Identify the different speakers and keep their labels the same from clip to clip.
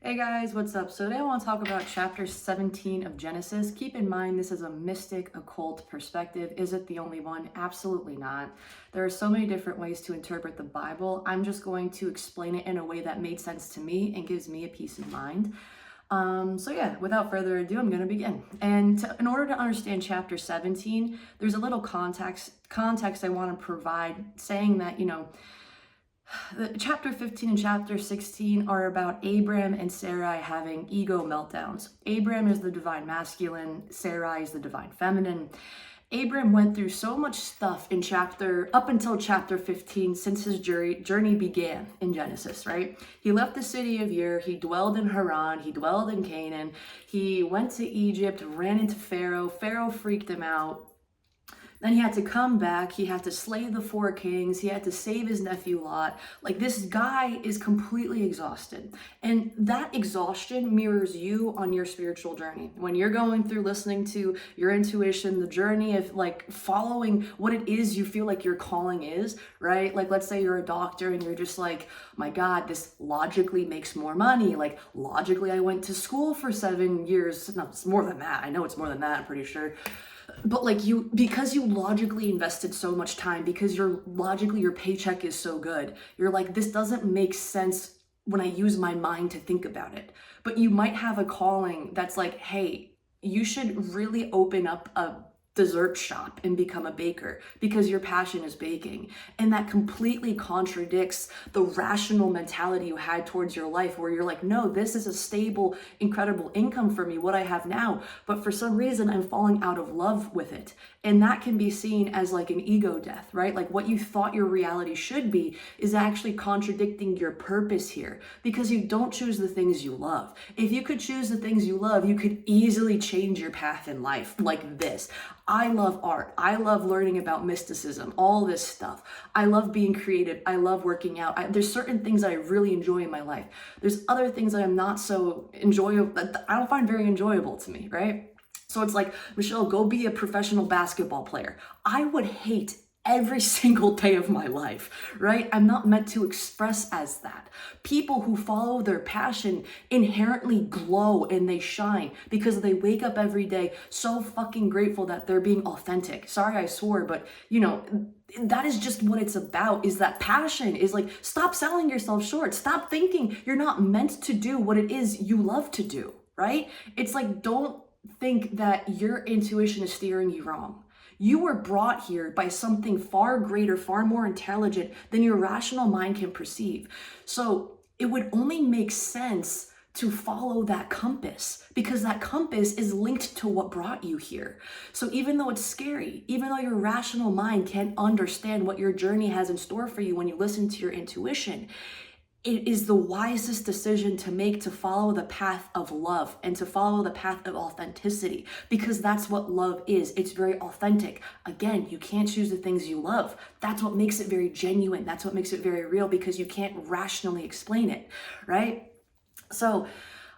Speaker 1: Hey guys, what's up? So today I want to talk about chapter 17 of Genesis. Keep in mind this is a mystic occult perspective. Is it the only one? Absolutely not. There are so many different ways to interpret the Bible. I'm just going to explain it in a way that made sense to me and gives me a peace of mind. So yeah, without further ado, I'm going to begin. And in order to understand chapter 17, there's a little context I want to provide saying that, chapter 15 and chapter 16 are about Abram and Sarai having ego meltdowns. Abram is the divine masculine, Sarai is the divine feminine. Abram went through so much stuff up until chapter 15 since his journey began in Genesis, right? He left the city of Ur, he dwelled in Haran, he dwelled in Canaan, he went to Egypt, ran into Pharaoh, Pharaoh freaked him out. Then he had to come back, he had to slay the 4 kings, he had to save his nephew Lot. Like, this guy is completely exhausted. And that exhaustion mirrors you on your spiritual journey. When you're going through listening to your intuition, the journey of like following what it is you feel like your calling is, right? Like, let's say you're a doctor and you're just like, my God, this logically makes more money. Like, logically, I went to school for 7 years. No, it's more than that. I know it's more than that, I'm pretty sure. But like because you logically invested so much time, because your paycheck is so good, you're like, this doesn't make sense when I use my mind to think about it. But you might have a calling that's like, hey, you should really open up a dessert shop and become a baker because your passion is baking. And that completely contradicts the rational mentality you had towards your life, where you're like, no, this is a stable, incredible income for me, what I have now. But for some reason, I'm falling out of love with it. And that can be seen as like an ego death, right? Like, what you thought your reality should be is actually contradicting your purpose here, because you don't choose the things you love. If you could choose the things you love, you could easily change your path in life like this. I love art. I love learning about mysticism, all this stuff. I love being creative. I love working out. There's certain things that I really enjoy in my life. There's other things that I'm not so enjoyable, that I don't find very enjoyable to me, right? So it's like, Michelle, go be a professional basketball player. I would hate every single day of my life, right? I'm not meant to express as that. People who follow their passion inherently glow and they shine because they wake up every day so fucking grateful that they're being authentic. Sorry, I swore, but that is just what it's about, is that passion is like, stop selling yourself short. Stop thinking you're not meant to do what it is you love to do, right? It's like, don't think that your intuition is steering you wrong. You were brought here by something far greater, far more intelligent than your rational mind can perceive. So it would only make sense to follow that compass, because that compass is linked to what brought you here. So even though it's scary, even though your rational mind can't understand what your journey has in store for you when you listen to your intuition, it is the wisest decision to make, to follow the path of love and to follow the path of authenticity, because that's what love is. It's very authentic. Again, you can't choose the things you love. That's what makes it very genuine. That's what makes it very real, because you can't rationally explain it, right? So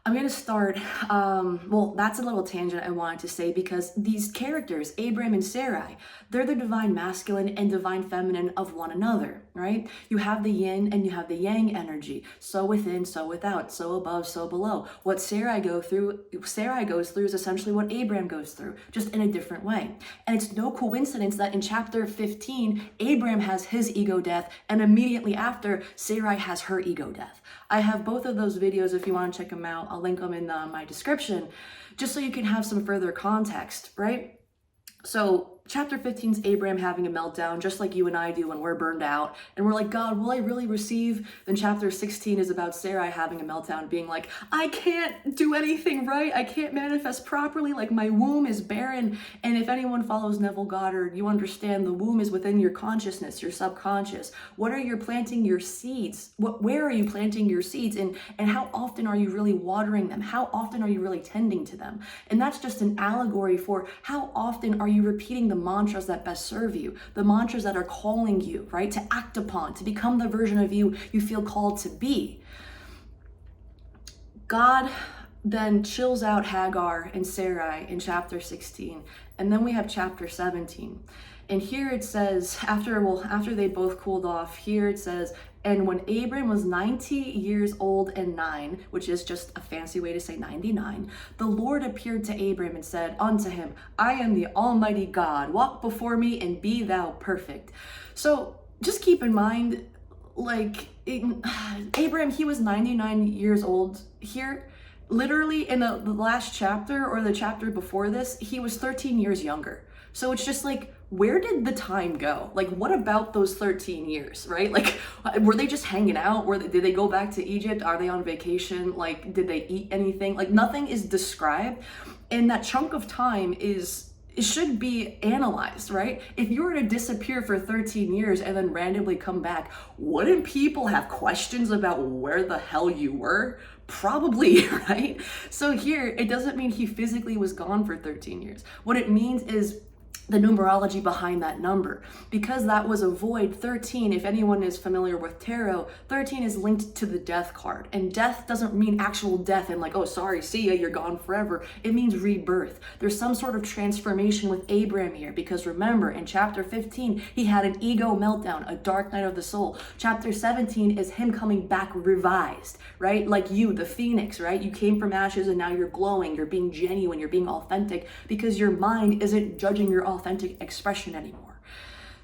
Speaker 1: I'm going to start, that's a little tangent I wanted to say, because these characters, Abram and Sarai, they're the divine masculine and divine feminine of one another, right? You have the yin and you have the yang energy, so within, so without, so above, so below. What Sarai goes through is essentially what Abram goes through, just in a different way. And it's no coincidence that in chapter 15, Abram has his ego death, and immediately after, Sarai has her ego death. I have both of those videos if you want to check them out. I'll link them in my description, just so you can have some further context, right? So chapter 15 is Abram having a meltdown, just like you and I do when we're burned out. And we're like, God, will I really receive? Then chapter 16 is about Sarai having a meltdown, being like, I can't do anything right. I can't manifest properly. Like, my womb is barren. And if anyone follows Neville Goddard, you understand the womb is within your consciousness, your subconscious. What are you planting your seeds? Where are you planting your seeds? And how often are you really watering them? How often are you really tending to them? And that's just an allegory for how often are you repeating the mantras that best serve you, the mantras that are calling you, right, to act upon, to become the version of you feel called to be. God then chills out Hagar and Sarai in chapter 16, And then we have chapter 17. And here it says, after they both cooled off, here it says, and when Abram was 90 years old and 9, which is just a fancy way to say 99, the Lord appeared to Abram and said unto him, I am the Almighty God, walk before me and be thou perfect. So just keep in mind, like, Abram, he was 99 years old here. Literally in the last chapter or the chapter before this, he was 13 years younger. So it's just like, where did the time go? Like, what about those 13 years, right? Like, were they just hanging out? Did they go back to Egypt? Are they on vacation? Like, did they eat anything? Like, nothing is described. And that chunk of time it should be analyzed, right? If you were to disappear for 13 years and then randomly come back, wouldn't people have questions about where the hell you were? Probably, right? So here, it doesn't mean he physically was gone for 13 years. What it means is the numerology behind that number. Because that was a void, 13, if anyone is familiar with tarot, 13 is linked to the death card. And death doesn't mean actual death and like, oh, sorry, see ya, you're gone forever. It means rebirth. There's some sort of transformation with Abram here, because remember, in chapter 15, he had an ego meltdown, a dark night of the soul. Chapter 17 is him coming back revised, right? Like you, the phoenix, right? You came from ashes and now you're glowing, you're being genuine, you're being authentic, because your mind isn't judging your authentic expression anymore.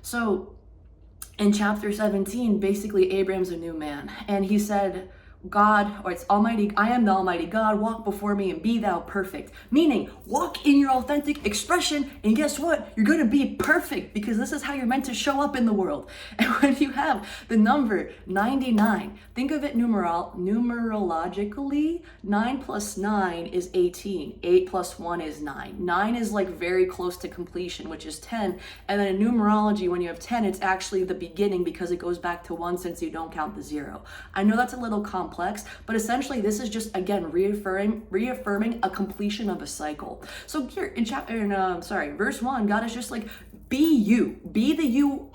Speaker 1: So in chapter 17, basically Abram's a new man, and he said, God, or it's Almighty, I am the Almighty God, walk before me and be thou perfect. Meaning, walk in your authentic expression, and guess what? You're gonna be perfect, because this is how you're meant to show up in the world. And when you have the number 99, think of it numerologically, 9 plus 9 is 18, 8 plus 1 is 9. 9 is like very close to completion, which is 10, and then in numerology, when you have 10, it's actually the beginning, because it goes back to 1 since you don't count the 0. I know that's a little complex, but essentially this is just, again, reaffirming a completion of a cycle. So here in verse 1, God is just like, be you, be the you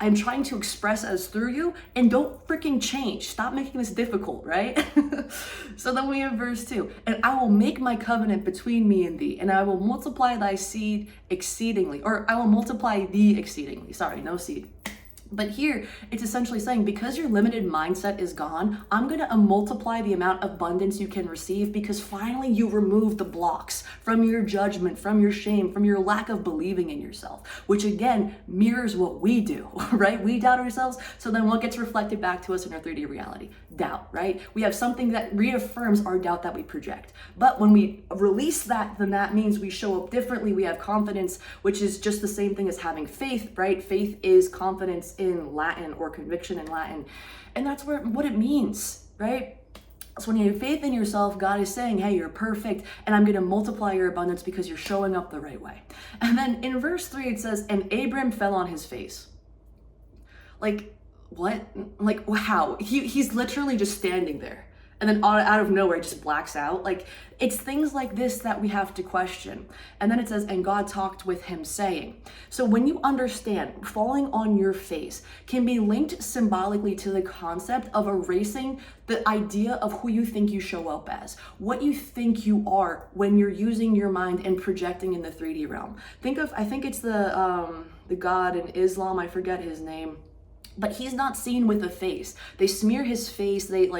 Speaker 1: I'm trying to express as through you, and don't freaking change. Stop making this difficult, right? So then we have verse 2, and I will make my covenant between me and thee, and I will multiply thy seed exceedingly, or I will multiply thee exceedingly. Sorry, no seed. But here, it's essentially saying, because your limited mindset is gone, I'm going to multiply the amount of abundance you can receive, because finally you remove the blocks from your judgment, from your shame, from your lack of believing in yourself, which again mirrors what we do, right? We doubt ourselves. So then what gets reflected back to us in our 3D reality? Doubt, right? We have something that reaffirms our doubt that we project. But when we release that, then that means we show up differently. We have confidence, which is just the same thing as having faith, right? Faith is confidence in Latin, or conviction in Latin. And that's what it means, right? So when you have faith in yourself, God is saying, hey, you're perfect, and I'm going to multiply your abundance because you're showing up the right way. And then in verse 3, it says, and Abram fell on his face. Like, what? Like, how? He's literally just standing there. And then out of nowhere, it just blacks out. Like, it's things like this that we have to question. And then it says, and God talked with him saying. So when you understand, falling on your face can be linked symbolically to the concept of erasing the idea of who you think you show up as, what you think you are when you're using your mind and projecting in the 3D realm. I think it's the God in Islam, I forget his name. But he's not seen with a face. They smear his face. They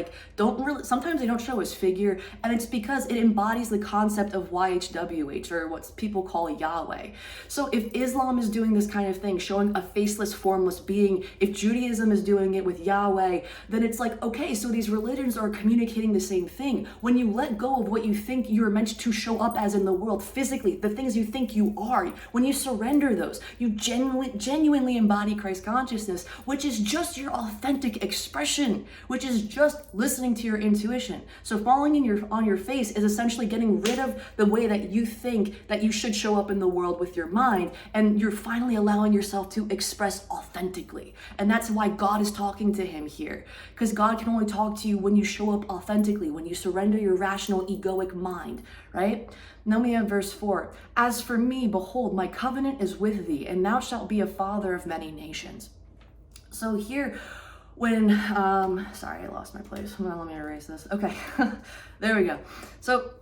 Speaker 1: sometimes they don't show his figure. And it's because it embodies the concept of YHWH, or what people call Yahweh. So if Islam is doing this kind of thing, showing a faceless, formless being, if Judaism is doing it with Yahweh, then it's like, okay, so these religions are communicating the same thing. When you let go of what you think you're meant to show up as in the world physically, the things you think you are, when you surrender those, you genuinely embody Christ consciousness, which is just your authentic expression, which is just listening to your intuition. So falling on your face is essentially getting rid of the way that you think that you should show up in the world with your mind, and you're finally allowing yourself to express authentically. And that's why God is talking to him here, because God can only talk to you when you show up authentically, when you surrender your rational egoic mind, right? And then we have verse 4. As for me, behold, my covenant is with thee, and thou shalt be a father of many nations. So here, when, sorry, I lost my place. Hold on, let me erase this. Okay, there we go. So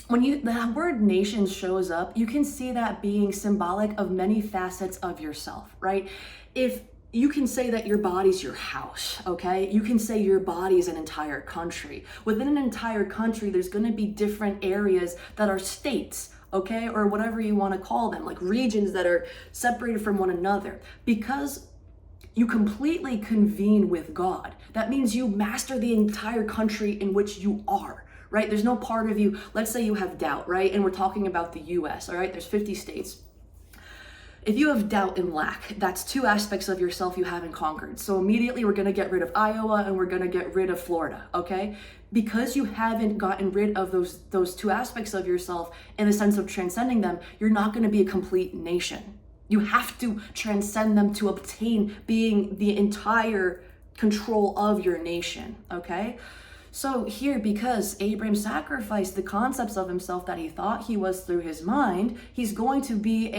Speaker 1: when the word nations shows up, you can see that being symbolic of many facets of yourself, right? If you can say that your body's your house, okay? You can say your body's an entire country. Within an entire country, there's gonna be different areas that are states, okay? Or whatever you wanna call them, like regions that are separated from one another. Because you completely convene with God, that means you master the entire country in which you are. Right? There's no part of you, let's say you have doubt, right? And we're talking about the US, all right? There's 50 states. If you have doubt and lack, that's two aspects of yourself you haven't conquered. So immediately we're gonna get rid of Iowa and we're gonna get rid of Florida, okay? Because you haven't gotten rid of those two aspects of yourself in the sense of transcending them, you're not gonna be a complete nation. You have to transcend them to obtain being the entire control of your nation, okay? So here, because Abram sacrificed the concepts of himself that he thought he was through his mind, he's going to be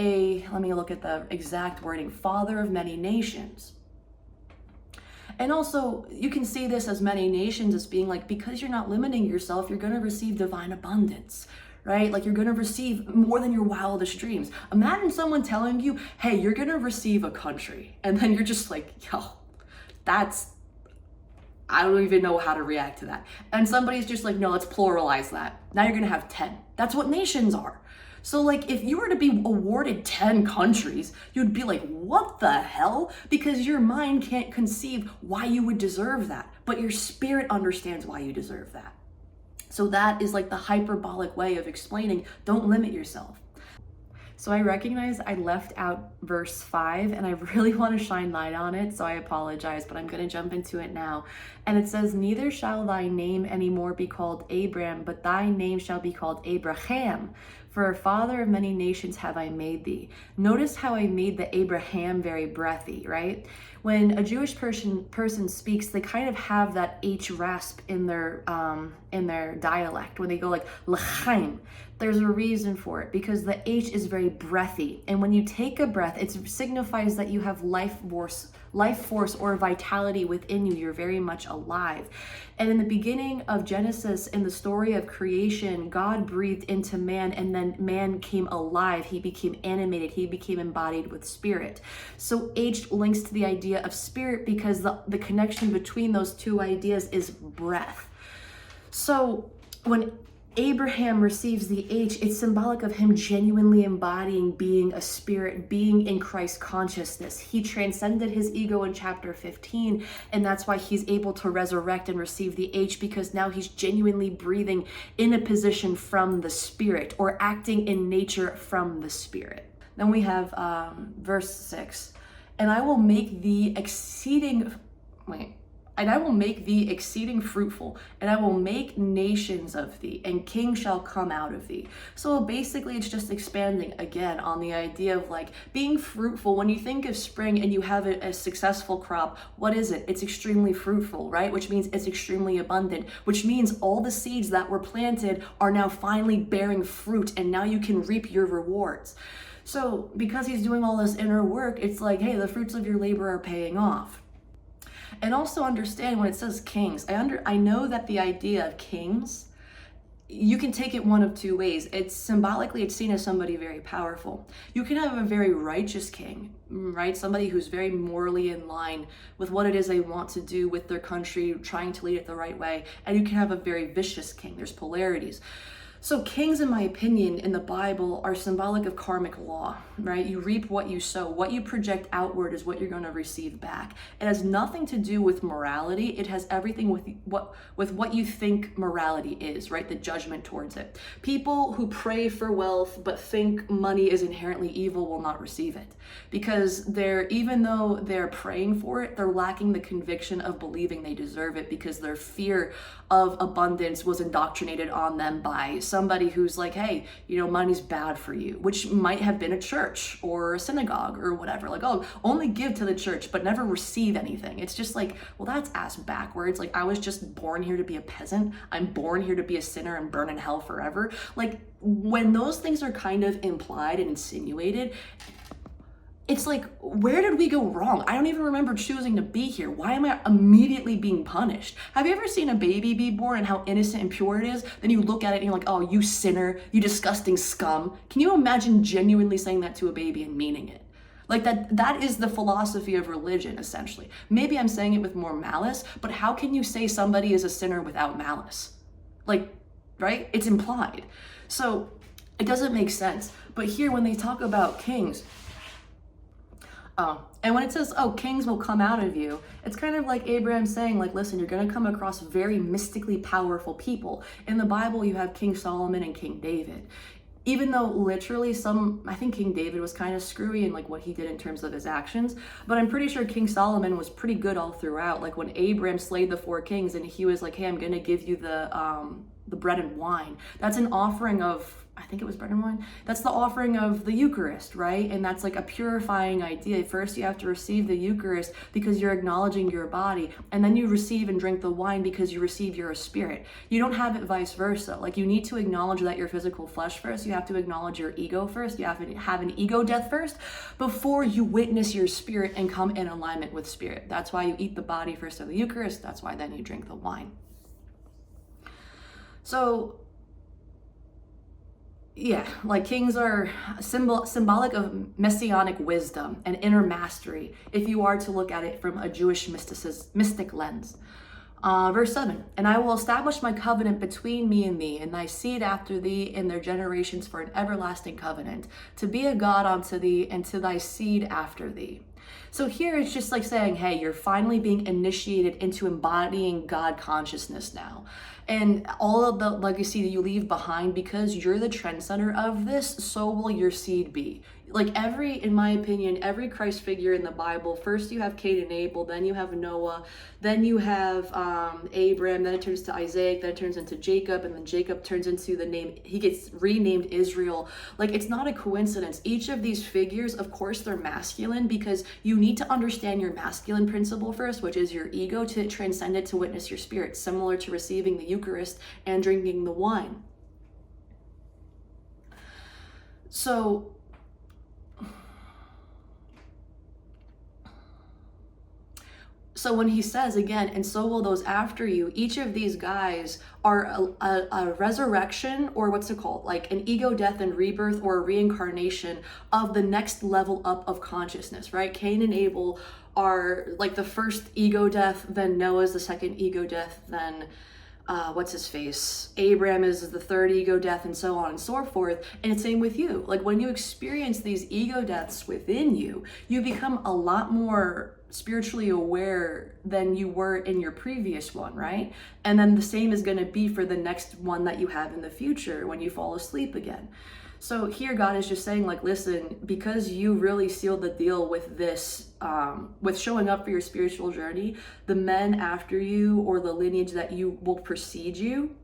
Speaker 1: let me look at the exact wording, father of many nations. And also, you can see this as many nations as being like, because you're not limiting yourself, you're going to receive divine abundance, right? Like you're going to receive more than your wildest dreams. Imagine someone telling you, hey, you're going to receive a country. And then you're just like, yo, I don't even know how to react to that. And somebody's just like, no, let's pluralize that. Now you're gonna have 10. That's what nations are. So like, if you were to be awarded 10 countries, you'd be like, what the hell? Because your mind can't conceive why you would deserve that, but your spirit understands why you deserve that. So that is like the hyperbolic way of explaining, don't limit yourself. So I recognize I left out verse 5 and I really want to shine light on it, so I apologize, but I'm going to jump into it now. And it says, neither shall thy name anymore be called Abram, but thy name shall be called Abraham. For a father of many nations have I made thee. Notice how I made the Abraham very breathy, right? When a Jewish person speaks, they kind of have that H rasp in their dialect. When they go like LeHeim, there's a reason for it, because the H is very breathy. And when you take a breath, it signifies that you have life force or vitality within you. You're very much alive. And in the beginning of Genesis, in the story of creation, God breathed into man, and then man came alive. He became animated. He became embodied with spirit. So H links to the idea of spirit because the connection between those two ideas is breath. So when Abraham receives the H, it's symbolic of him genuinely embodying being a spirit, being in Christ consciousness. He transcended his ego in chapter 15, and that's why he's able to resurrect and receive the H, because now he's genuinely breathing in a position from the spirit, or acting in nature from the spirit. Then we have verse 6. And I will make thee exceeding fruitful, and I will make nations of thee, and kings shall come out of thee. So basically it's just expanding again on the idea of like being fruitful. When you think of spring and you have a successful crop, what is it? It's extremely fruitful, right? Which means it's extremely abundant, which means all the seeds that were planted are now finally bearing fruit, and now you can reap your rewards. So because he's doing all this inner work, it's like, hey, the fruits of your labor are paying off. And also understand when it says kings, I know that the idea of kings, you can take it one of two ways. It's symbolically, it's seen as somebody very powerful. You can have a very righteous king, right? Somebody who's very morally in line with what it is they want to do with their country, trying to lead it the right way. And you can have a very vicious king. There's polarities. So kings, in my opinion, in the Bible are symbolic of karmic law, right? You reap what you sow. What you project outward is what you're going to receive back. It has nothing to do with morality. It has everything with what you think morality is, right? The judgment towards it. People who pray for wealth but think money is inherently evil will not receive it, because even though they're praying for it, they're lacking the conviction of believing they deserve it, because their fear of abundance was indoctrinated on them by somebody who's like, hey, money's bad for you, which might have been a church or a synagogue or whatever. Like, oh, only give to the church, but never receive anything. It's just like, well, that's ass backwards. Like, I was just born here to be a peasant. I'm born here to be a sinner and burn in hell forever. Like, when those things are kind of implied and insinuated, it's like, where did we go wrong? I don't even remember choosing to be here. Why am I immediately being punished? Have you ever seen a baby be born and how innocent and pure it is? Then you look at it and you're like, oh, you sinner, you disgusting scum. Can you imagine genuinely saying that to a baby and meaning it? Like that is the philosophy of religion, essentially. Maybe I'm saying it with more malice, but how can you say somebody is a sinner without malice? Like, right? It's implied. So it doesn't make sense. But here, when they talk about kings, and when it says, oh, kings will come out of you, it's kind of like Abraham saying, like, listen, you're going to come across very mystically powerful people. In the Bible, you have King Solomon and King David. Even though literally I think King David was kind of screwy in like what he did in terms of his actions, but I'm pretty sure King Solomon was pretty good all throughout. Like when Abraham slayed the 4 kings and he was like, hey, I'm going to give you the bread and wine. That's an offering of, I think it was bread and wine. That's the offering of the Eucharist, right? And that's like a purifying idea. First, you have to receive the Eucharist because you're acknowledging your body, and then you receive and drink the wine because you receive your spirit. You don't have it vice versa. Like you need to acknowledge that your physical flesh first. You have to acknowledge your ego first. You have to have an ego death first before you witness your spirit and come in alignment with spirit. That's why you eat the body first of the Eucharist. That's why then you drink the wine. So yeah, like kings are symbolic of messianic wisdom and inner mastery, if you are to look at it from a Jewish mystic lens. Verse 7, and I will establish my covenant between me and thee, and thy seed after thee, and their generations for an everlasting covenant, to be a God unto thee, and to thy seed after thee. So here it's just like saying, hey, you're finally being initiated into embodying God consciousness now. And all of the legacy that you leave behind, because you're the trendsetter of this, so will your seed be. Like in my opinion, every Christ figure in the Bible, first you have Cain and Abel, then you have Noah, then you have Abram, then it turns to Isaac, then it turns into Jacob, and then Jacob turns into he gets renamed Israel. Like it's not a coincidence. Each of these figures, of course, they're masculine because you need to understand your masculine principle first, which is your ego, to transcend it to witness your spirit, similar to receiving the Eucharist and drinking the wine. So when he says again, and so will those after you, each of these guys are a resurrection, or what's it called? Like an ego death and rebirth, or a reincarnation of the next level up of consciousness, right? Cain and Abel are like the first ego death, then Noah's the second ego death, then what's his face? Abram is the third ego death, and so on and so forth. And it's same with you. Like when you experience these ego deaths within you, you become a lot more spiritually aware than you were in your previous one, right? And then the same is going to be for the next one that you have in the future when you fall asleep again. So here God is just saying, like, listen, because you really sealed the deal with this, with showing up for your spiritual journey, the men after you, or the lineage that you will precede you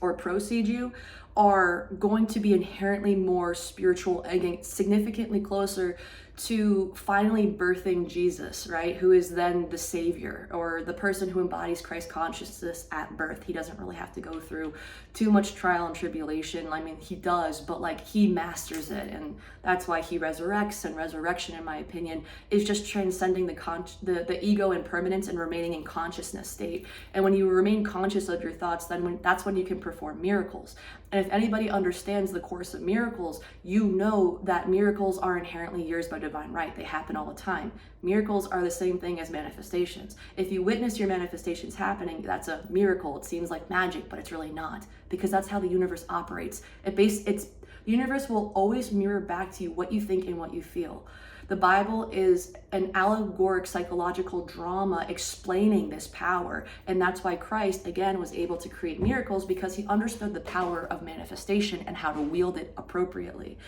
Speaker 1: or proceed you, are going to be inherently more spiritual and significantly closer to finally birthing Jesus, right? Who is then the savior, or the person who embodies Christ consciousness at birth. He doesn't really have to go through too much trial and tribulation. I mean, he does, but like he masters it, and that's why he resurrects. And resurrection, in my opinion, is just transcending the ego impermanence and remaining in consciousness state. And when you remain conscious of your thoughts, that's when you can perform miracles. And if anybody understands the course of miracles, you know that miracles are inherently yours by divine right. They happen all the time. Miracles are the same thing as manifestations. If you witness your manifestations happening, that's a miracle. It seems like magic, but it's really not, because that's how the universe operates. The universe will always mirror back to you what you think and what you feel. The Bible is an allegoric psychological drama explaining this power. And that's why Christ, again, was able to create miracles, because he understood the power of manifestation and how to wield it appropriately.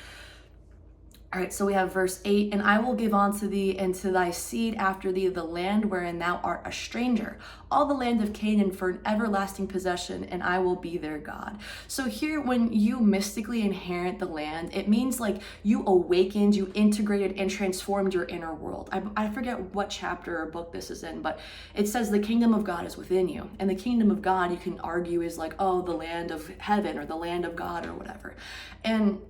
Speaker 1: All right, so we have verse 8, and I will give unto thee and to thy seed after thee the land wherein thou art a stranger, all the land of Canaan for an everlasting possession, and I will be their God. So here, when you mystically inherit the land, it means like you awakened, you integrated and transformed your inner world. I forget what chapter or book this is in, but it says the kingdom of God is within you. And the kingdom of God, you can argue, is like, oh, the land of heaven or the land of God or whatever. And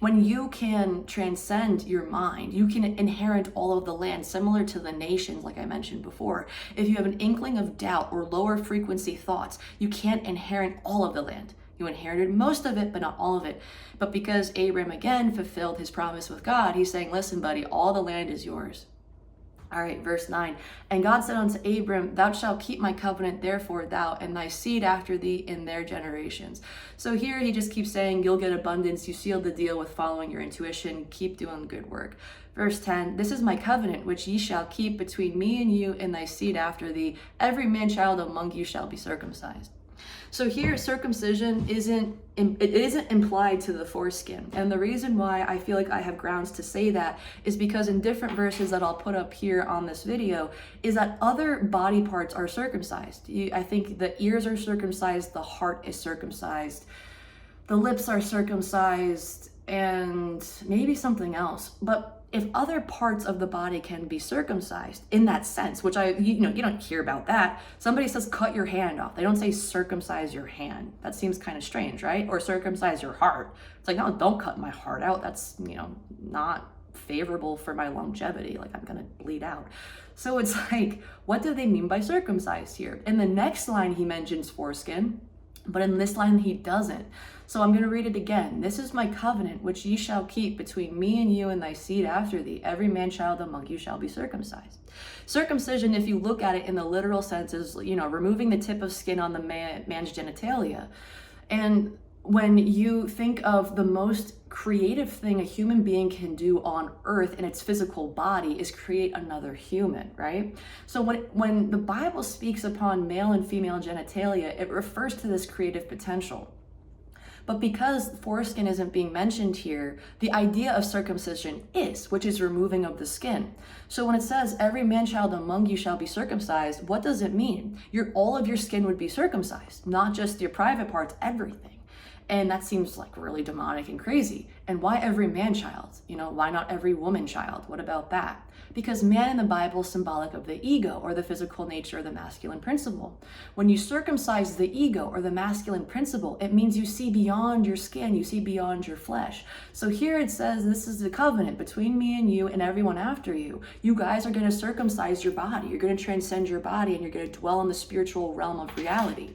Speaker 1: When you can transcend your mind, you can inherit all of the land, similar to the nations, like I mentioned before. If you have an inkling of doubt or lower frequency thoughts, you can't inherit all of the land. You inherited most of it, but not all of it. But because Abram, again, fulfilled his promise with God, he's saying, listen, buddy, all the land is yours. All right, verse 9. And God said unto Abram, thou shalt keep my covenant, therefore thou and thy seed after thee in their generations. So here he just keeps saying, you'll get abundance. You sealed the deal with following your intuition. Keep doing good work. Verse 10, this is my covenant, which ye shall keep between me and you and thy seed after thee. Every man-child among you shall be circumcised. So here, circumcision isn't implied to the foreskin. And the reason why I feel like I have grounds to say that is because in different verses that I'll put up here on this video is that other body parts are circumcised. I think the ears are circumcised, the heart is circumcised, the lips are circumcised, and maybe something else. But if other parts of the body can be circumcised in that sense, which you don't hear about that. Somebody says, cut your hand off. They don't say circumcise your hand. That seems kind of strange, right? Or circumcise your heart. It's like, no, don't cut my heart out. That's, not favorable for my longevity. Like, I'm going to bleed out. So it's like, what do they mean by circumcised here? In the next line, he mentions foreskin, but in this line, he doesn't. So I'm going to read it again. This is my covenant, which ye shall keep between me and you and thy seed after thee. Every man-child among you shall be circumcised. Circumcision, if you look at it in the literal sense, is, removing the tip of skin on the man's genitalia. And when you think of the most creative thing a human being can do on earth in its physical body is create another human, right? So when the Bible speaks upon male and female genitalia, it refers to this creative potential. But because foreskin isn't being mentioned here, the idea of circumcision is, which is removing of the skin. So when it says, every man-child among you shall be circumcised, what does it mean? All of your skin would be circumcised, not just your private parts, everything. And that seems like really demonic and crazy. And why every man-child? Why not every woman-child? What about that? Because man in the Bible is symbolic of the ego, or the physical nature of the masculine principle. When you circumcise the ego or the masculine principle, it means you see beyond your skin, you see beyond your flesh. So here it says, this is the covenant between me and you and everyone after you. You guys are going to circumcise your body. You're going to transcend your body, and you're going to dwell in the spiritual realm of reality.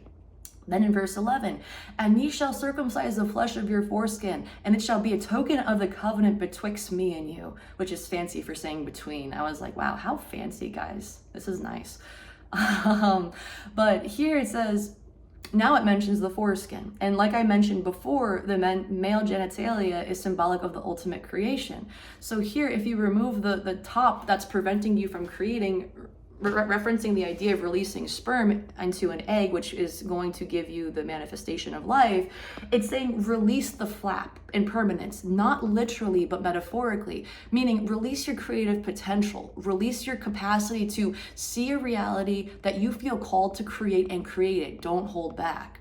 Speaker 1: Then in verse 11, and ye shall circumcise the flesh of your foreskin, and it shall be a token of the covenant betwixt me and you, which is fancy for saying between. I was like, wow, how fancy, guys. This is nice. But here it says, now it mentions the foreskin. And like I mentioned before, the male genitalia is symbolic of the ultimate creation. So here, if you remove the top that's preventing you from creating, referencing the idea of releasing sperm into an egg, which is going to give you the manifestation of life, it's saying release the flap in permanence, not literally, but metaphorically, meaning release your creative potential, release your capacity to see a reality that you feel called to create and create it. Don't hold back.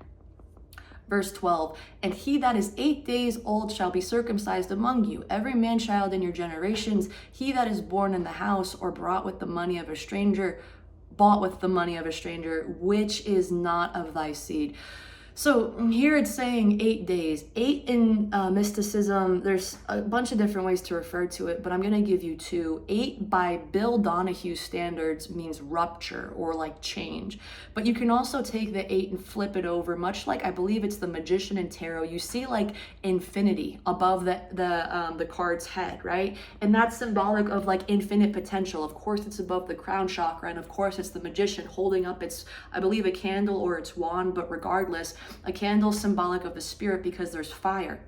Speaker 1: Verse 12, and he that is 8 days old shall be circumcised among you, every man-child in your generations, he that is born in the house or bought with the money of a stranger, which is not of thy seed. So here it's saying 8 days. 8 in mysticism, there's a bunch of different ways to refer to it, but I'm going to give you 2. 8 by Bill Donohue's standards means rupture or like change. But you can also take the 8 and flip it over, much like I believe it's the magician in tarot. You see like infinity above the card's head, right? And that's symbolic of like infinite potential. Of course, it's above the crown chakra, and of course, it's the magician holding up its, I believe, a candle or its wand, but regardless, a candle is symbolic of the spirit because there's fire.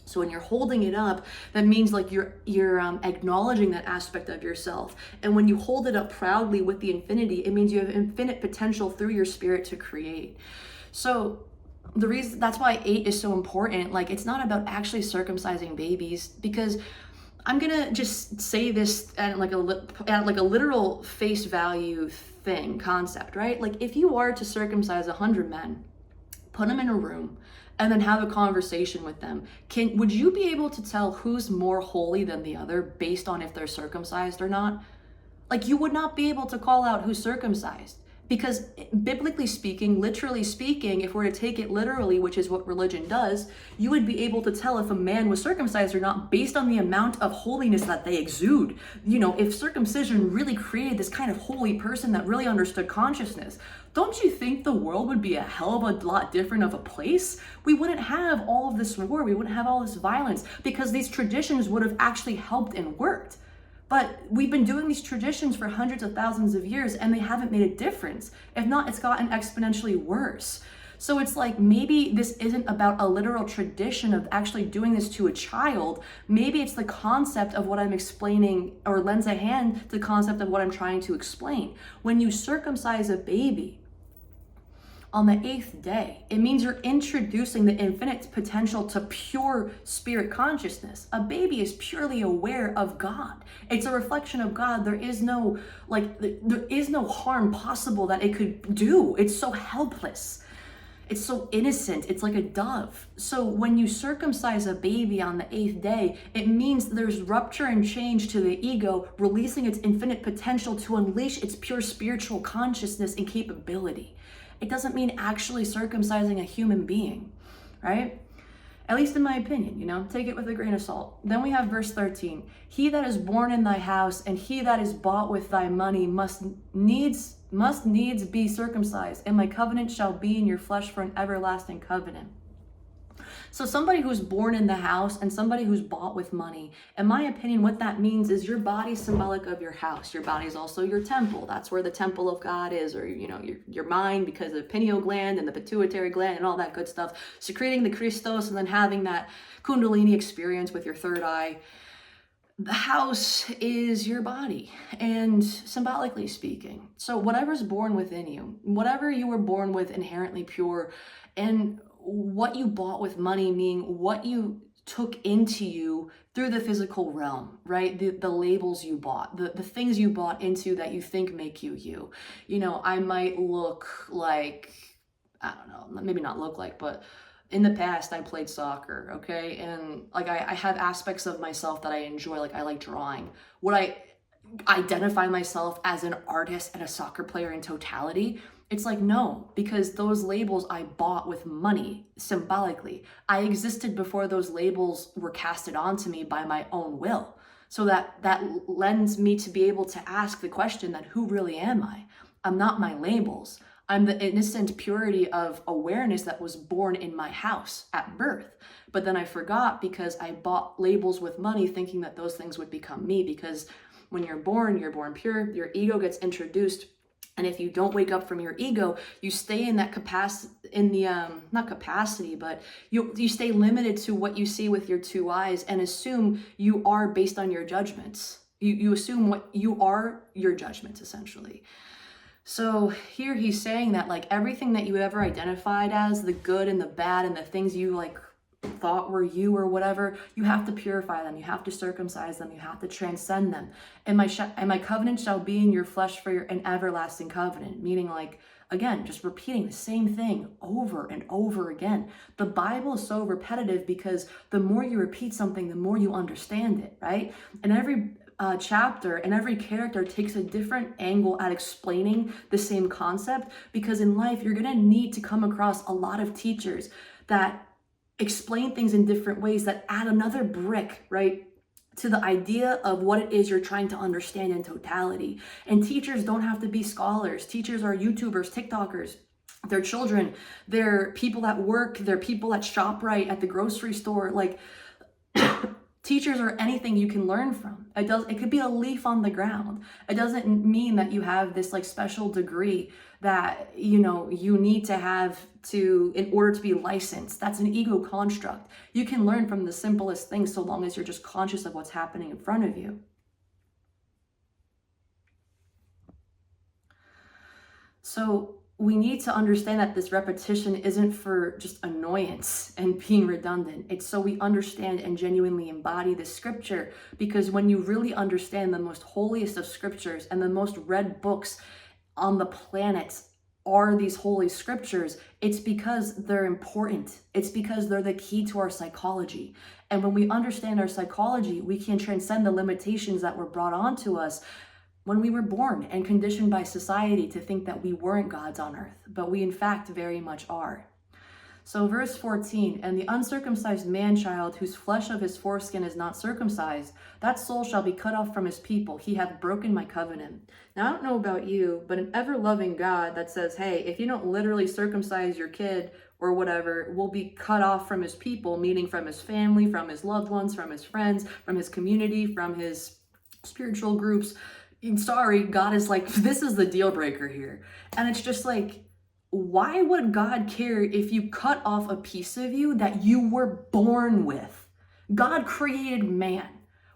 Speaker 1: So when you're holding it up, that means like you're acknowledging that aspect of yourself. And when you hold it up proudly with the infinity, it means you have infinite potential through your spirit to create. So the reason that's why 8 is so important. Like, it's not about actually circumcising babies, because I'm gonna just say this at like a literal face value concept, right? Like, if you are to circumcise 100 men, put them in a room, and then have a conversation with them, would you be able to tell who's more holy than the other based on if they're circumcised or not? Like, you would not be able to call out who's circumcised, Because biblically speaking, literally speaking, if we're to take it literally, which is what religion does, you would be able to tell if a man was circumcised or not based on the amount of holiness that they exude. You know, if circumcision really created this kind of holy person that really understood consciousness, don't you think the world would be a hell of a lot different of a place? We wouldn't have all of this war, we wouldn't have all this violence, because these traditions would have actually helped and worked. But we've been doing these traditions for hundreds of thousands of years and they haven't made a difference. If not, it's gotten exponentially worse. So it's like, maybe this isn't about a literal tradition of actually doing this to a child. Maybe it's the concept of what I'm explaining, or lends a hand to the concept of what I'm trying to explain. When you circumcise a baby on the 8th day, it means you're introducing the infinite potential to pure spirit consciousness. A baby is purely aware of God. It's a reflection of God. There is no harm possible that it could do. It's so helpless. It's so innocent. It's like a dove. So when you circumcise a baby on the 8th day, it means there's rupture and change to the ego, releasing its infinite potential to unleash its pure spiritual consciousness and capability. It doesn't mean actually circumcising a human being, right? At least in my opinion, you know, take it with a grain of salt. Then we have verse 13. He that is born in thy house and he that is bought with thy money must needs be circumcised, and my covenant shall be in your flesh for an everlasting covenant. So somebody who's born in the house and somebody who's bought with money, in my opinion, what that means is your body's symbolic of your house. Your body is also your temple. That's where the temple of God is, or, you know, your mind, because of the pineal gland and the pituitary gland and all that good stuff, secreting the Christos and then having that Kundalini experience with your third eye. The house is your body, and symbolically speaking. So whatever's born within you, whatever you were born with inherently pure, and what you bought with money, meaning what you took into you through the physical realm, right? The labels you bought, the things you bought into that you think make you you. You know, I might look like, I don't know, maybe not look like, but in the past I played soccer, okay? And like I have aspects of myself that I enjoy, like I like drawing. Would I identify myself as an artist and a soccer player in totality? It's like, no, because those labels I bought with money, symbolically. I existed before those labels were casted onto me by my own will. So that lends me to be able to ask the question that, who really am I? I'm not my labels. I'm the innocent purity of awareness that was born in my house at birth. But then I forgot because I bought labels with money thinking that those things would become me, because when you're born pure, your ego gets introduced. And if you don't wake up from your ego, you stay in that capacity, not capacity, but you stay limited to what you see with your two eyes and assume you are based on your judgments. You assume what you are, your judgments, essentially. So here he's saying that, like, everything that you ever identified as, the good and the bad and the things you like thought were you or whatever, you have to purify them, you have to circumcise them, you have to transcend them. And my covenant shall be in your flesh for an everlasting covenant, meaning, like, again, just repeating the same thing over and over again. The Bible is so repetitive because the more you repeat something, the more you understand it, right? And every chapter and every character takes a different angle at explaining the same concept, because in life you're going to need to come across a lot of teachers that explain things in different ways that add another brick, right, to the idea of what it is you're trying to understand in totality. And teachers don't have to be scholars. Teachers are YouTubers, TikTokers. They're children. They're people at work. They're people at ShopRite, at the grocery store. Like, teachers are anything you can learn from. It could be a leaf on the ground. It doesn't mean that you have this like special degree that, you know, you need to have in order to be licensed. That's an ego construct. You can learn from the simplest things so long as you're just conscious of what's happening in front of you. So we need to understand that this repetition isn't for just annoyance and being redundant. It's so we understand and genuinely embody the scripture, because when you really understand the most holiest of scriptures and the most read books on the planet are these holy scriptures, it's because they're important. It's because they're the key to our psychology. And when we understand our psychology, we can transcend the limitations that were brought onto us when we were born and conditioned by society to think that we weren't gods on earth, but we in fact very much are. So verse 14, and the uncircumcised man-child whose flesh of his foreskin is not circumcised, that soul shall be cut off from his people. He hath broken my covenant. Now, I don't know about you, but an ever-loving God that says, hey, if you don't literally circumcise your kid or whatever, will be cut off from his people, meaning from his family, from his loved ones, from his friends, from his community, from his spiritual groups. And sorry, God is like, this is the deal breaker here. And it's just like, why would God care if you cut off a piece of you that you were born with? God created man.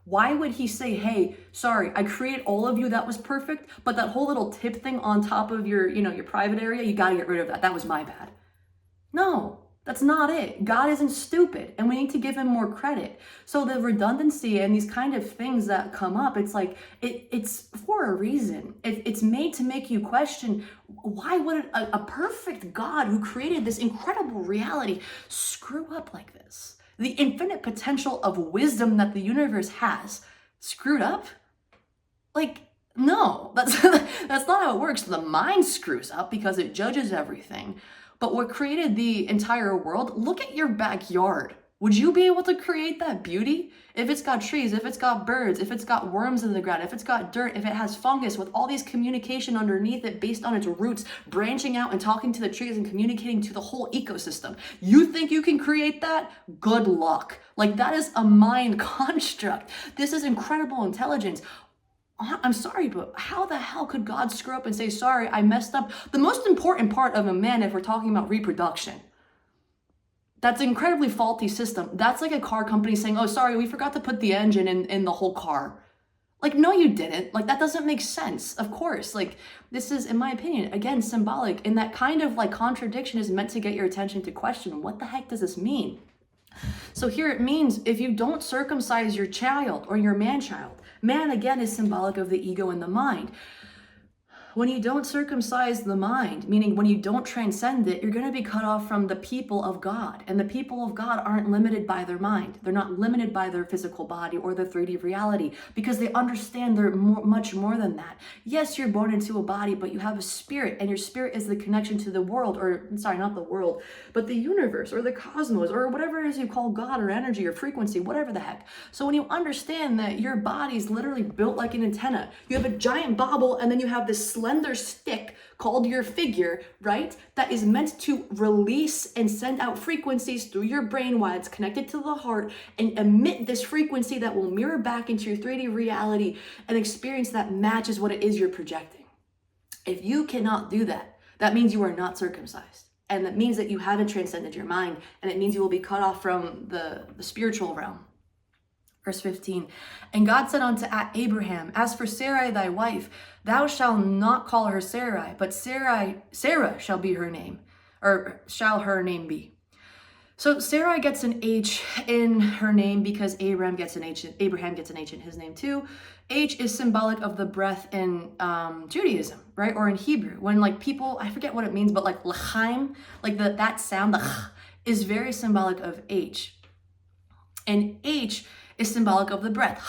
Speaker 1: Why would he say, hey, sorry, I created all of you, that was perfect, but that whole little tip thing on top of your, your private area, you got to get rid of that. That was my bad. No, that's not it. God isn't stupid, and we need to give him more credit. So the redundancy and these kind of things that come up, it's like, it's for a reason. It's made to make you question, why would a perfect God who created this incredible reality screw up like this? The infinite potential of wisdom that the universe has screwed up? Like, no, that's not how it works. The mind screws up because it judges everything. But what created the entire world? Look at your backyard. Would you be able to create that beauty? If it's got trees, if it's got birds, if it's got worms in the ground, if it's got dirt, if it has fungus with all these communication underneath it based on its roots, branching out and talking to the trees and communicating to the whole ecosystem. You think you can create that? Good luck. Like, that is a mind construct. This is incredible intelligence. I'm sorry, but how the hell could God screw up and say, sorry, I messed up? The most important part of a man, if we're talking about reproduction, that's an incredibly faulty system. That's like a car company saying, oh, sorry, we forgot to put the engine in the whole car. Like, no, you didn't. Like, that doesn't make sense. Of course, like, this is, in my opinion, again, symbolic. And that kind of like contradiction is meant to get your attention to question, what the heck does this mean? So here it means if you don't circumcise your child or your man-child, man again is symbolic of the ego and the mind. When you don't circumcise the mind, meaning when you don't transcend it, you're going to be cut off from the people of God. And the people of God aren't limited by their mind. They're not limited by their physical body or their 3D reality because they understand they're much more than that. Yes, you're born into a body, but you have a spirit, and your spirit is the connection to the world, or sorry, not the world, but the universe or the cosmos or whatever it is you call God or energy or frequency, whatever the heck. So when you understand that your body's literally built like an antenna, you have a giant bobble and then you have this slender stick called your figure, right? That is meant to release and send out frequencies through your brain while it's connected to the heart and emit this frequency that will mirror back into your 3D reality and experience that matches what it is you're projecting. If you cannot do that, that means you are not circumcised. And that means that you haven't transcended your mind, and it means you will be cut off from the spiritual realm. Verse 15, and God said unto Abraham, as for Sarai thy wife, thou shalt not call her Sarai, but Sarah shall be her name, or shall her name be. So Sarai gets an H in her name because Abraham gets an H in his name too. H is symbolic of the breath in Judaism, right? Or in Hebrew, when like people, I forget what it means, but like LeHeim, like that sound, the is very symbolic of H. And H is symbolic of the breath,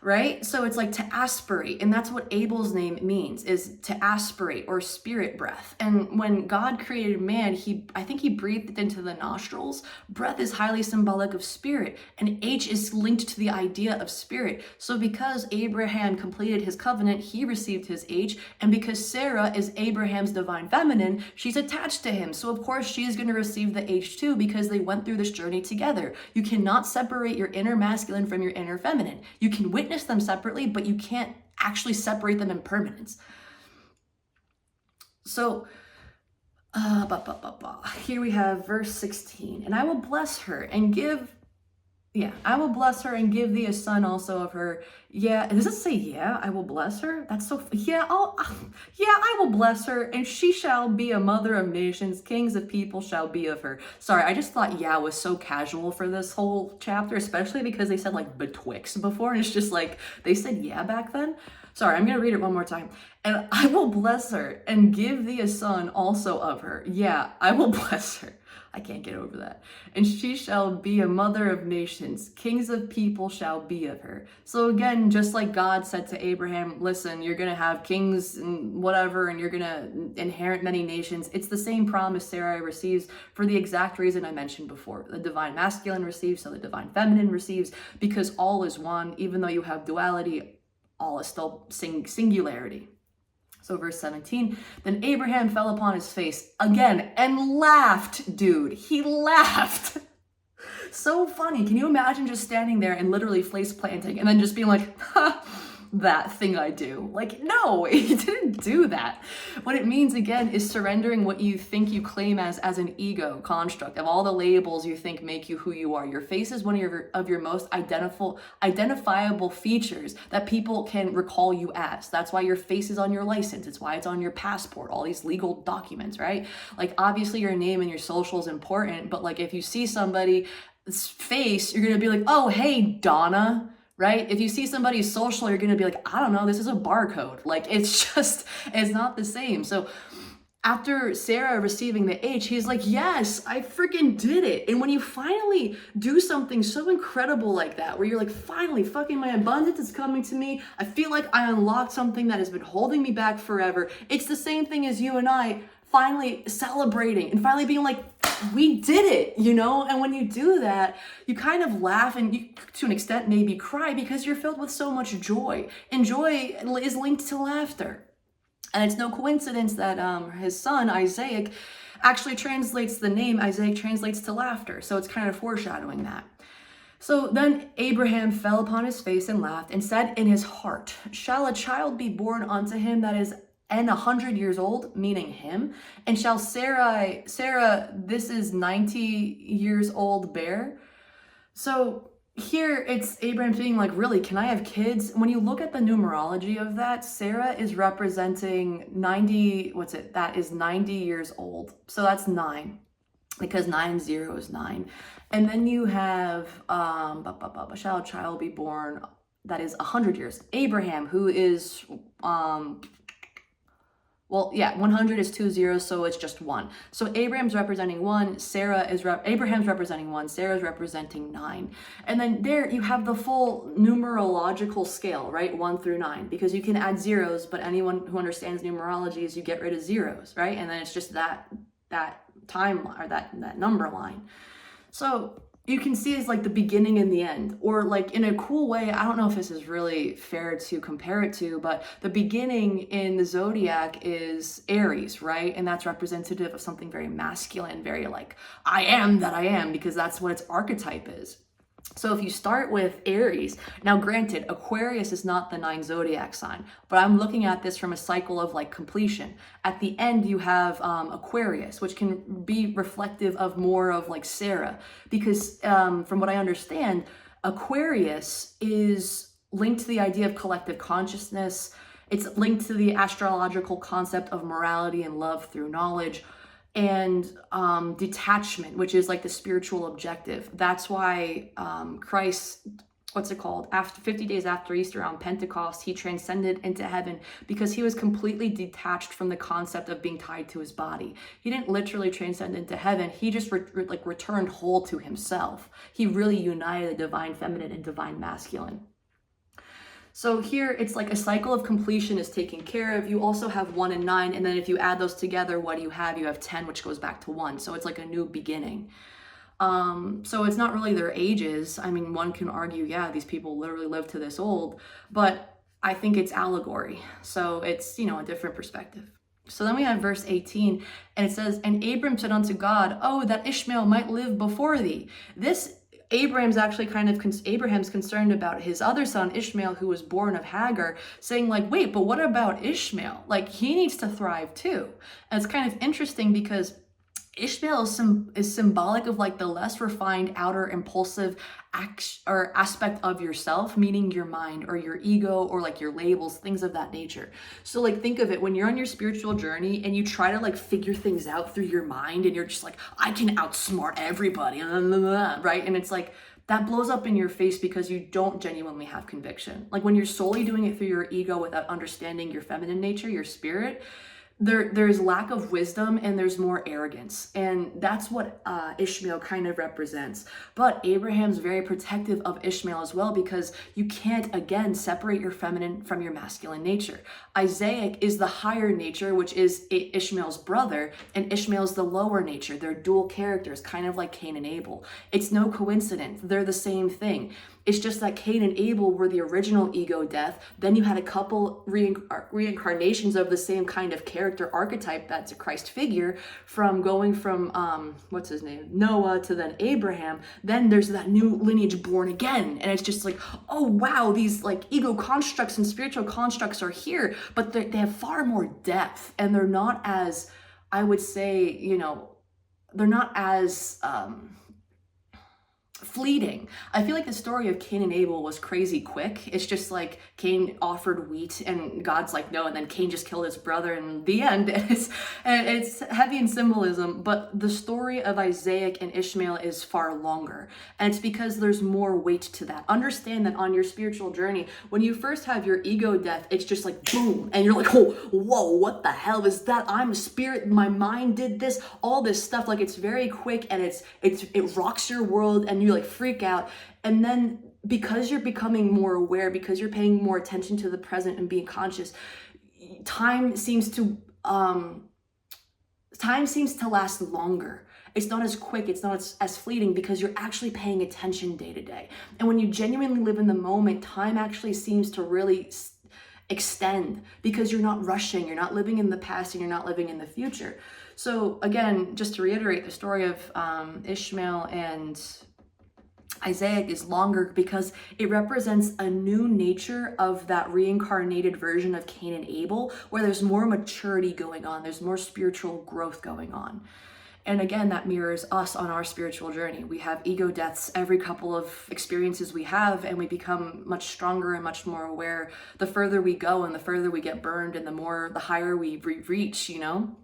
Speaker 1: right? So it's like to aspirate, and that's what Abel's name means, is to aspirate or spirit breath. And when God created man, I think he breathed it into the nostrils. Breath is highly symbolic of spirit, and H is linked to the idea of spirit. So because Abraham completed his covenant, he received his H, and because Sarah is Abraham's divine feminine, she's attached to him. So of course she's going to receive the H too, because they went through this journey together. You cannot separate your inner masculine from your inner feminine. You can witness them separately, but you can't actually separate them in permanence. So here we have verse 16, and I will bless her and give thee a son also of her. Yeah, does it say, I will bless her? That's so, I will bless her, and she shall be a mother of nations, kings of people shall be of her. Sorry, I just thought was so casual for this whole chapter, especially because they said like betwixt before, and it's just like, they said back then. Sorry, I'm going to read it one more time. And I will bless her and give thee a son also of her. Yeah, I will bless her. I can't get over that. And she shall be a mother of nations. Kings of people shall be of her. So again, just like God said to Abraham, listen, you're going to have kings and whatever, and you're going to inherit many nations. It's the same promise Sarai receives for the exact reason I mentioned before. The divine masculine receives, so the divine feminine receives, because all is one. Even though you have duality, all is still singularity. So verse 17, then Abraham fell upon his face again and laughed, dude. He laughed. So funny. Can you imagine just standing there and literally face planting and then just being like, ha, that thing I do? Like, no, he didn't do that. What it means, again, is surrendering what you think you claim as an ego construct of all the labels you think make you who you are. Your face is one of your most identifiable features that people can recall you as. That's why your face is on your license. It's why it's on your passport, all these legal documents, right? Like, obviously your name and your social is important, but like if you see somebody's face, you're going to be like, oh, hey, Donna. Right? If you see somebody's social, you're going to be like, I don't know, this is a barcode. Like, it's not the same. So after Sarah receiving the H, he's like, yes, I freaking did it. And when you finally do something so incredible like that, where you're like, finally, fucking my abundance is coming to me. I feel like I unlocked something that has been holding me back forever. It's the same thing as you and I finally celebrating and finally being like, we did it, you know? And when you do that, you kind of laugh and you, to an extent, maybe cry because you're filled with so much joy. And joy is linked to laughter. And it's no coincidence that his son, Isaac, actually translates the name, Isaac translates to laughter. So it's kind of foreshadowing that. So then Abraham fell upon his face and laughed and said in his heart, shall a child be born unto him that is 100 years old, meaning him? And shall Sarah, this is 90 years old, bear? So here it's Abraham being like, really, can I have kids? When you look at the numerology of that, Sarah is representing 90, that is 90 years old. So that's 9, because 90 is 9. And then you have, shall a child be born that is 100 years? Abraham, who is, 100 is 2 zeros, so it's just 1. So Abraham's representing 1, Abraham's representing 1, Sarah's representing 9. And then there you have the full numerological scale, right? 1 through 9, because you can add zeros, but anyone who understands numerology is you get rid of zeros, right? And then it's just that timeline, or that number line. So you can see it's like the beginning and the end, or like in a cool way. I don't know if this is really fair to compare it to, but the beginning in the zodiac is Aries, right? And that's representative of something very masculine, very like, I am that I am, because that's what its archetype is. So if you start with Aries, now granted, Aquarius is not the 9 zodiac sign, but I'm looking at this from a cycle of like completion. At the end, you have Aquarius, which can be reflective of more of like Sarah, because from what I understand, Aquarius is linked to the idea of collective consciousness. It's linked to the astrological concept of morality and love through knowledge, and detachment, which is like the spiritual objective. That's why Christ, after 50 days after Easter on Pentecost, he transcended into heaven, because he was completely detached from the concept of being tied to his body. He didn't literally transcend into heaven. He just returned whole to himself. He really united the divine feminine and divine masculine. So here it's like a cycle of completion is taken care of. You also have 1 and 9. And then if you add those together, what do you have? You have 10, which goes back to 1. So it's like a new beginning. So it's not really their ages. I mean, one can argue, yeah, these people literally live to this old, but I think it's allegory. So it's, a different perspective. So then we have verse 18, and it says, and Abram said unto God, oh, that Ishmael might live before thee. Abraham's concerned about his other son, Ishmael, who was born of Hagar, saying like, wait, but what about Ishmael? Like, he needs to thrive too. And it's kind of interesting because Ishmael is symbolic of like the less refined outer impulsive aspect of yourself, meaning your mind or your ego or like your labels, things of that nature. So like think of it, when you're on your spiritual journey and you try to like figure things out through your mind and you're just like, I can outsmart everybody, right? And it's like, that blows up in your face because you don't genuinely have conviction. Like when you're solely doing it through your ego without understanding your feminine nature, your spirit, there's lack of wisdom and there's more arrogance, and that's what Ishmael kind of represents. But Abraham's very protective of Ishmael as well, because you can't again separate your feminine from your masculine nature. Isaac is the higher nature, which is Ishmael's brother, and Ishmael's the lower nature. They're dual characters, kind of like Cain and Abel. It's no coincidence, they're the same thing. It's just that Cain and Abel were the original ego death. Then you had a couple reincarnations of the same kind of character archetype that's a Christ figure, from going from, what's his name? Noah to then Abraham. Then there's that new lineage born again. And it's just like, oh wow, these like ego constructs and spiritual constructs are here, but they have far more depth, and they're not as, I would say, you know, they're not as, fleeting. I feel like the story of Cain and Abel was crazy quick. It's just like Cain offered wheat and God's like no, and then Cain just killed his brother, and the end. It's heavy in symbolism, but the story of Isaac and Ishmael is far longer, and it's because there's more weight to that. Understand that on your spiritual journey, when you first have your ego death, it's just like boom, and you're like, oh, whoa, what the hell is that? I'm a spirit, my mind did this, all this stuff. Like, it's very quick, and it rocks your world, and you like freak out. And then because you're becoming more aware, because you're paying more attention to the present and being conscious, time seems to last longer. It's not as quick, it's not as fleeting, because you're actually paying attention day to day. And when you genuinely live in the moment, time actually seems to really extend, because you're not rushing, you're not living in the past, and you're not living in the future. So again, just to reiterate, the story of Ishmael and Isaac is longer because it represents a new nature of that reincarnated version of Cain and Abel, where there's more maturity going on, there's more spiritual growth going on. And again, that mirrors us on our spiritual journey. We have ego deaths every couple of experiences we have, and we become much stronger and much more aware the further we go, and the further we get burned, and the higher we reach, you know?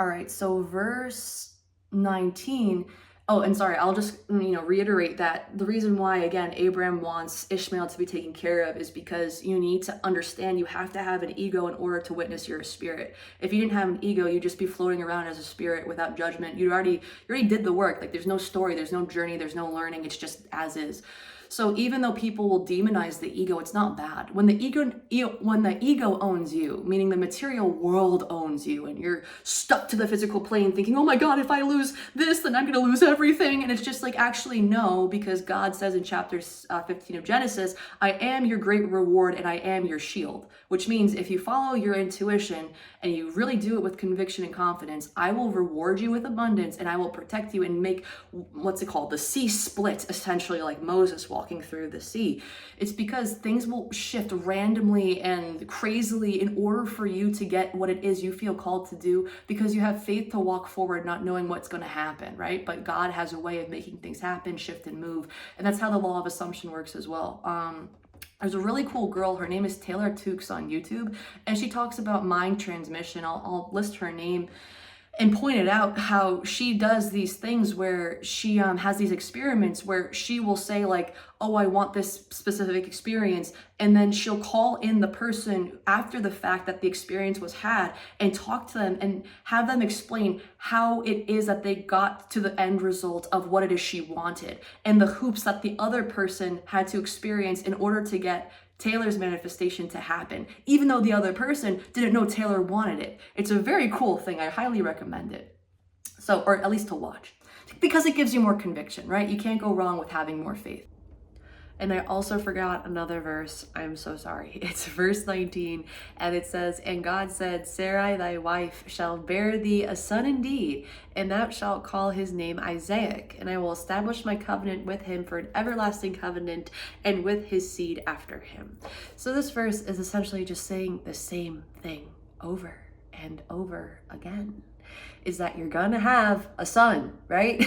Speaker 1: All right, so verse 19. Oh, and sorry, I'll just, reiterate that the reason why, again, Abraham wants Ishmael to be taken care of is because you need to understand you have to have an ego in order to witness you're a spirit. If you didn't have an ego, you'd just be floating around as a spirit without judgment. You already did the work. Like, there's no story, there's no journey, there's no learning. It's just as is. So even though people will demonize the ego, it's not bad. When the ego owns you, meaning the material world owns you, and you're stuck to the physical plane thinking, oh my God, if I lose this, then I'm going to lose everything. And it's just like, actually, no, because God says in chapter 15 of Genesis, I am your great reward and I am your shield, which means if you follow your intuition and you really do it with conviction and confidence, I will reward you with abundance, and I will protect you and make, the sea split, essentially, like Moses walking through the sea. It's because things will shift randomly and crazily in order for you to get what it is you feel called to do, because you have faith to walk forward not knowing what's going to happen, right? But God has a way of making things happen, shift and move. And that's how the law of assumption works as well. There's a really cool girl, her name is Taylor Tukes on YouTube, and she talks about mind transmission. I'll list her name, and pointed out how she does these things where she has these experiments where she will say like, oh, I want this specific experience, and then she'll call in the person after the fact that the experience was had and talk to them and have them explain how it is that they got to the end result of what it is she wanted, and the hoops that the other person had to experience in order to get Taylor's manifestation to happen, even though the other person didn't know Taylor wanted it. It's a very cool thing. I highly recommend it. So, or at least to watch, because it gives you more conviction, right? You can't go wrong with having more faith. And I also forgot another verse. I'm so sorry. It's verse 19, and it says, and God said, Sarai thy wife shall bear thee a son indeed, and thou shalt call his name Isaac, and I will establish my covenant with him for an everlasting covenant, and with his seed after him. So this verse is essentially just saying the same thing over and over again. is that you're gonna have a son, right?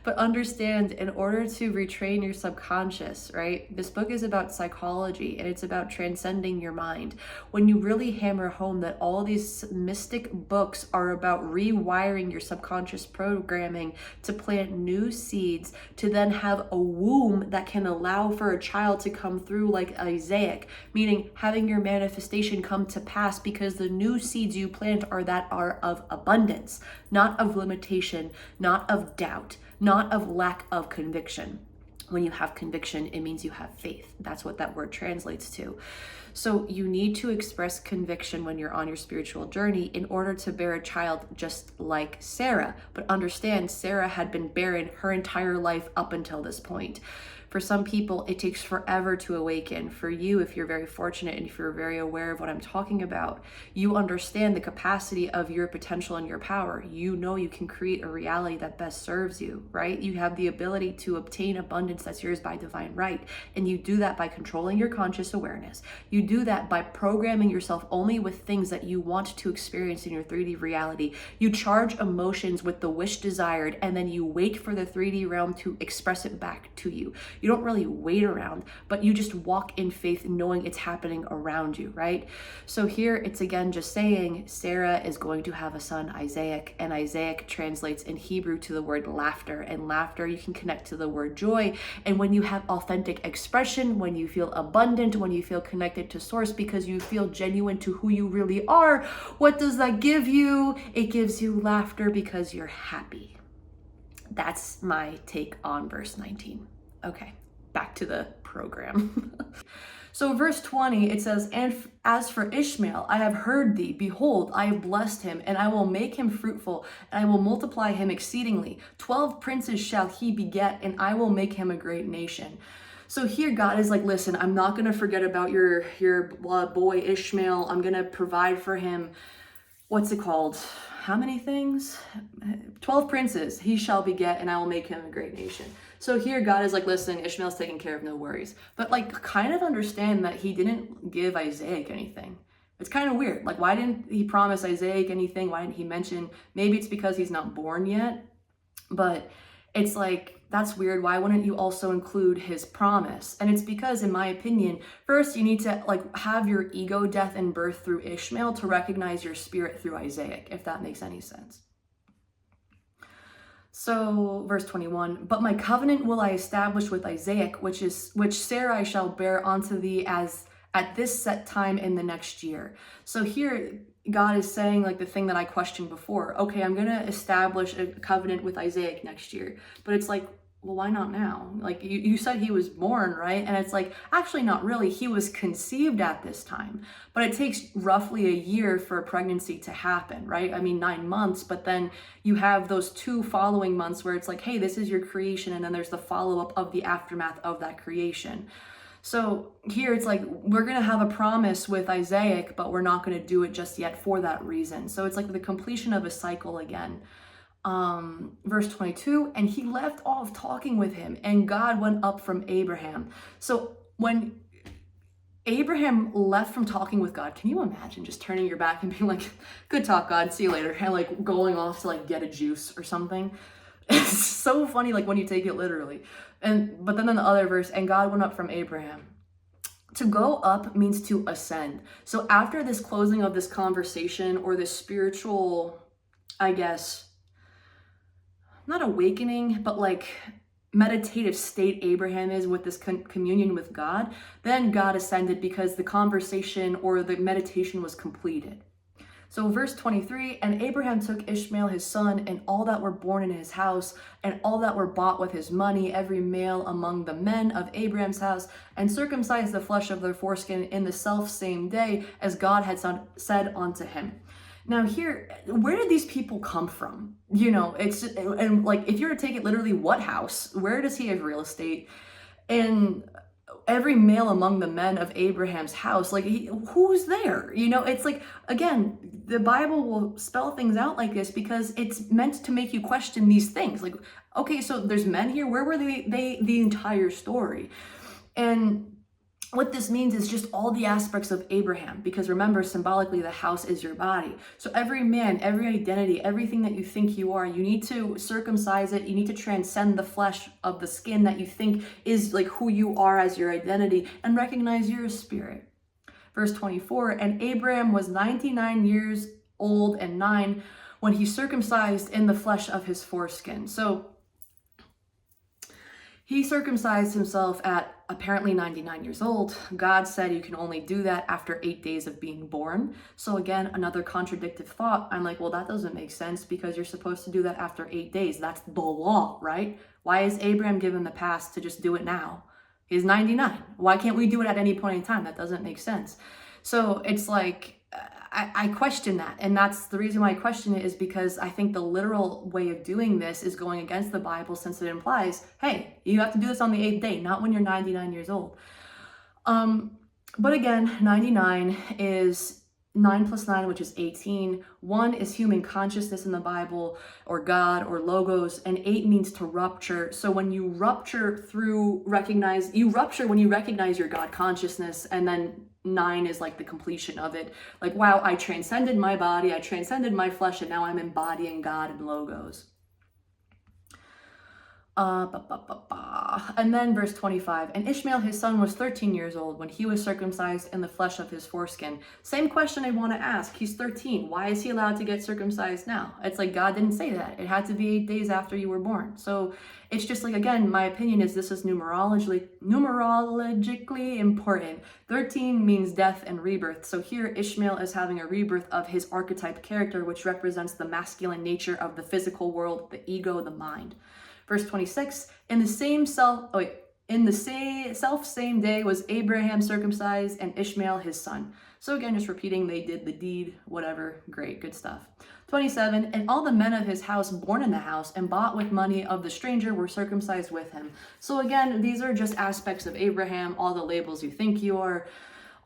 Speaker 1: But understand, in order to retrain your subconscious, right? This book is about psychology and it's about transcending your mind. When you really hammer home that all these mystic books are about rewiring your subconscious programming to plant new seeds, to then have a womb that can allow for a child to come through like Isaac, meaning having your manifestation come to pass because the new seeds you plant are of abundance, not of limitation, not of doubt, not of lack of conviction. When you have conviction, it means you have faith. That's what that word translates to. So you need to express conviction when you're on your spiritual journey in order to bear a child just like Sarah. But understand, Sarah had been barren her entire life up until this point. For some people, it takes forever to awaken. For you, if you're very fortunate and if you're very aware of what I'm talking about, you understand the capacity of your potential and your power. You know you can create a reality that best serves you, right? You have the ability to obtain abundance that's yours by divine right. And you do that by controlling your conscious awareness. You do that by programming yourself only with things that you want to experience in your 3D reality. You charge emotions with the wish desired, and then you wait for the 3D realm to express it back to you. You don't really wait around, but you just walk in faith knowing it's happening around you, right? So here it's again just saying Sarah is going to have a son, Isaac, and Isaac translates in Hebrew to the word laughter, and laughter you can connect to the word joy. And when you have authentic expression, when you feel abundant, when you feel connected to source because you feel genuine to who you really are, what does that give you? It gives you laughter because you're happy. That's my take on verse 19. Okay, back to the program. So verse 20, it says, "And as for Ishmael, I have heard thee. Behold, I have blessed him, and I will make him fruitful, and I will multiply him exceedingly. 12 princes shall he beget, and I will make him a great nation." So here God is like, listen, I'm not going to forget about your boy Ishmael. I'm going to provide for him, what's it called? How many things? 12 princes he shall beget, and I will make him a great nation. So here God is like, listen, Ishmael's taken care of, no worries. But like, kind of understand that he didn't give Isaac anything. It's kind of weird. Like, why didn't he promise Isaac anything? Why didn't he mention, maybe it's because he's not born yet, but it's like, that's weird. Why wouldn't you also include his promise? And it's because, in my opinion, first you need to like have your ego death and birth through Ishmael to recognize your spirit through Isaac, if that makes any sense. So verse 21, "But my covenant will I establish with Isaac, which Sarai shall bear unto thee as at this set time in the next year." So here God is saying like the thing that I questioned before. Okay, I'm going to establish a covenant with Isaac next year. But it's like, well, why not now? Like you said he was born, right? And it's like, actually not really. He was conceived at this time, but it takes roughly a year for a pregnancy to happen, right? I mean, 9 months, but then you have those 2 following months where it's like, hey, this is your creation. And then there's the follow-up of the aftermath of that creation. So here it's like, we're going to have a promise with Isaac, but we're not going to do it just yet for that reason. So it's like the completion of a cycle again. Verse 22, "And he left off talking with him, and God went up from Abraham." So when Abraham left from talking with God, can you imagine just turning your back and being like, "Good talk, God, see you later," and like going off to like get a juice or something? It's so funny, like when you take it literally. But then in the other verse, "And God went up from Abraham." To go up means to ascend. So after this closing of this conversation or this spiritual, I guess, not awakening, but like meditative state Abraham is with this communion with God, then God ascended because the conversation or the meditation was completed. So verse 23, "And Abraham took Ishmael his son, and all that were born in his house, and all that were bought with his money, every male among the men of Abraham's house, and circumcised the flesh of their foreskin in the self same day, as God had said unto him." Now here, where did these people come from? You know, it's, and like, if you were to take it literally, what house? Where does he have real estate? And every male among the men of Abraham's house, like, who's there? You know, it's like, again, the Bible will spell things out like this because it's meant to make you question these things. Like, okay, so there's men here. Where were they the entire story? And what this means is just all the aspects of Abraham, because remember, symbolically, the house is your body. So every man, every identity, everything that you think you are, you need to circumcise it. You need to transcend the flesh of the skin that you think is like who you are as your identity, and recognize you're a spirit. Verse 24, and Abraham was 99 years old and 9 when he circumcised in the flesh of his foreskin. So he circumcised himself at apparently 99 years old. God said you can only do that after 8 days of being born. So again, another contradictive thought. I'm like, well, that doesn't make sense, because you're supposed to do that after 8 days. That's the law, right? Why is Abraham given the pass to just do it now? He's 99. Why can't we do it at any point in time? That doesn't make sense. So it's like, I question that. And that's the reason why I question it, is because I think the literal way of doing this is going against the Bible, since it implies, hey, you have to do this on the 8th day, not when you're 99 years old. But again, 99 is 9 plus 9, which is 18. 1 is human consciousness in the Bible, or God, or logos, and 8 means to rupture. So when you rupture you rupture when you recognize your God consciousness, and then 9 is like the completion of it. Like, wow, I transcended my body, I transcended my flesh, and now I'm embodying God and logos. And then verse 25, and Ishmael his son was 13 years old when he was circumcised in the flesh of his foreskin. Same question I want to ask. He's 13. Why is he allowed to get circumcised now? It's like God didn't say that. It had to be 8 days after you were born. So it's just like, again, my opinion is this is numerologically important. 13 means death and rebirth. So here Ishmael is having a rebirth of his archetype character, which represents the masculine nature of the physical world, the ego, the mind. Verse 26, in the same day was Abraham circumcised and Ishmael his son. So again, just repeating, they did the deed, whatever, great, good stuff. 27, and all the men of his house born in the house and bought with money of the stranger were circumcised with him. So again, these are just aspects of Abraham, all the labels you think you are,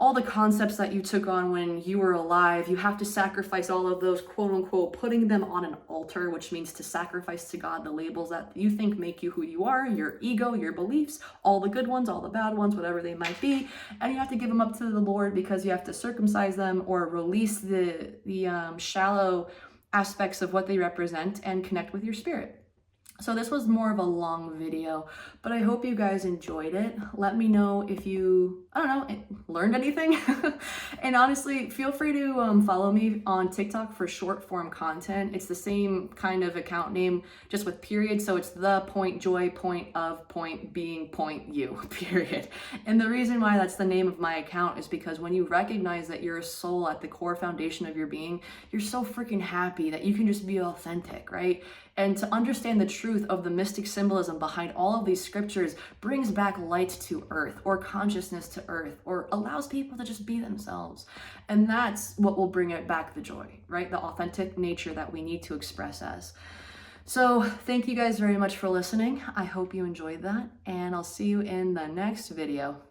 Speaker 1: all the concepts that you took on when you were alive. You have to sacrifice all of those, quote unquote, putting them on an altar, which means to sacrifice to God the labels that you think make you who you are, your ego, your beliefs, all the good ones, all the bad ones, whatever they might be. And you have to give them up to the Lord, because you have to circumcise them or release the shallow aspects of what they represent and connect with your spirit. So this was more of a long video, but I hope you guys enjoyed it. Let me know if you, learned anything. And honestly, feel free to follow me on TikTok for short form content. It's the same kind of account name, just with periods. So it's the point joy, point of, point being, point you, period. And the reason why that's the name of my account is because when you recognize that you're a soul at the core foundation of your being, you're so freaking happy that you can just be authentic, right? And to understand the truth of the mystic symbolism behind all of these scriptures brings back light to earth, or consciousness to earth, or allows people to just be themselves. And that's what will bring it back the joy, right? The authentic nature that we need to express as. So thank you guys very much for listening. I hope you enjoyed that, and I'll see you in the next video.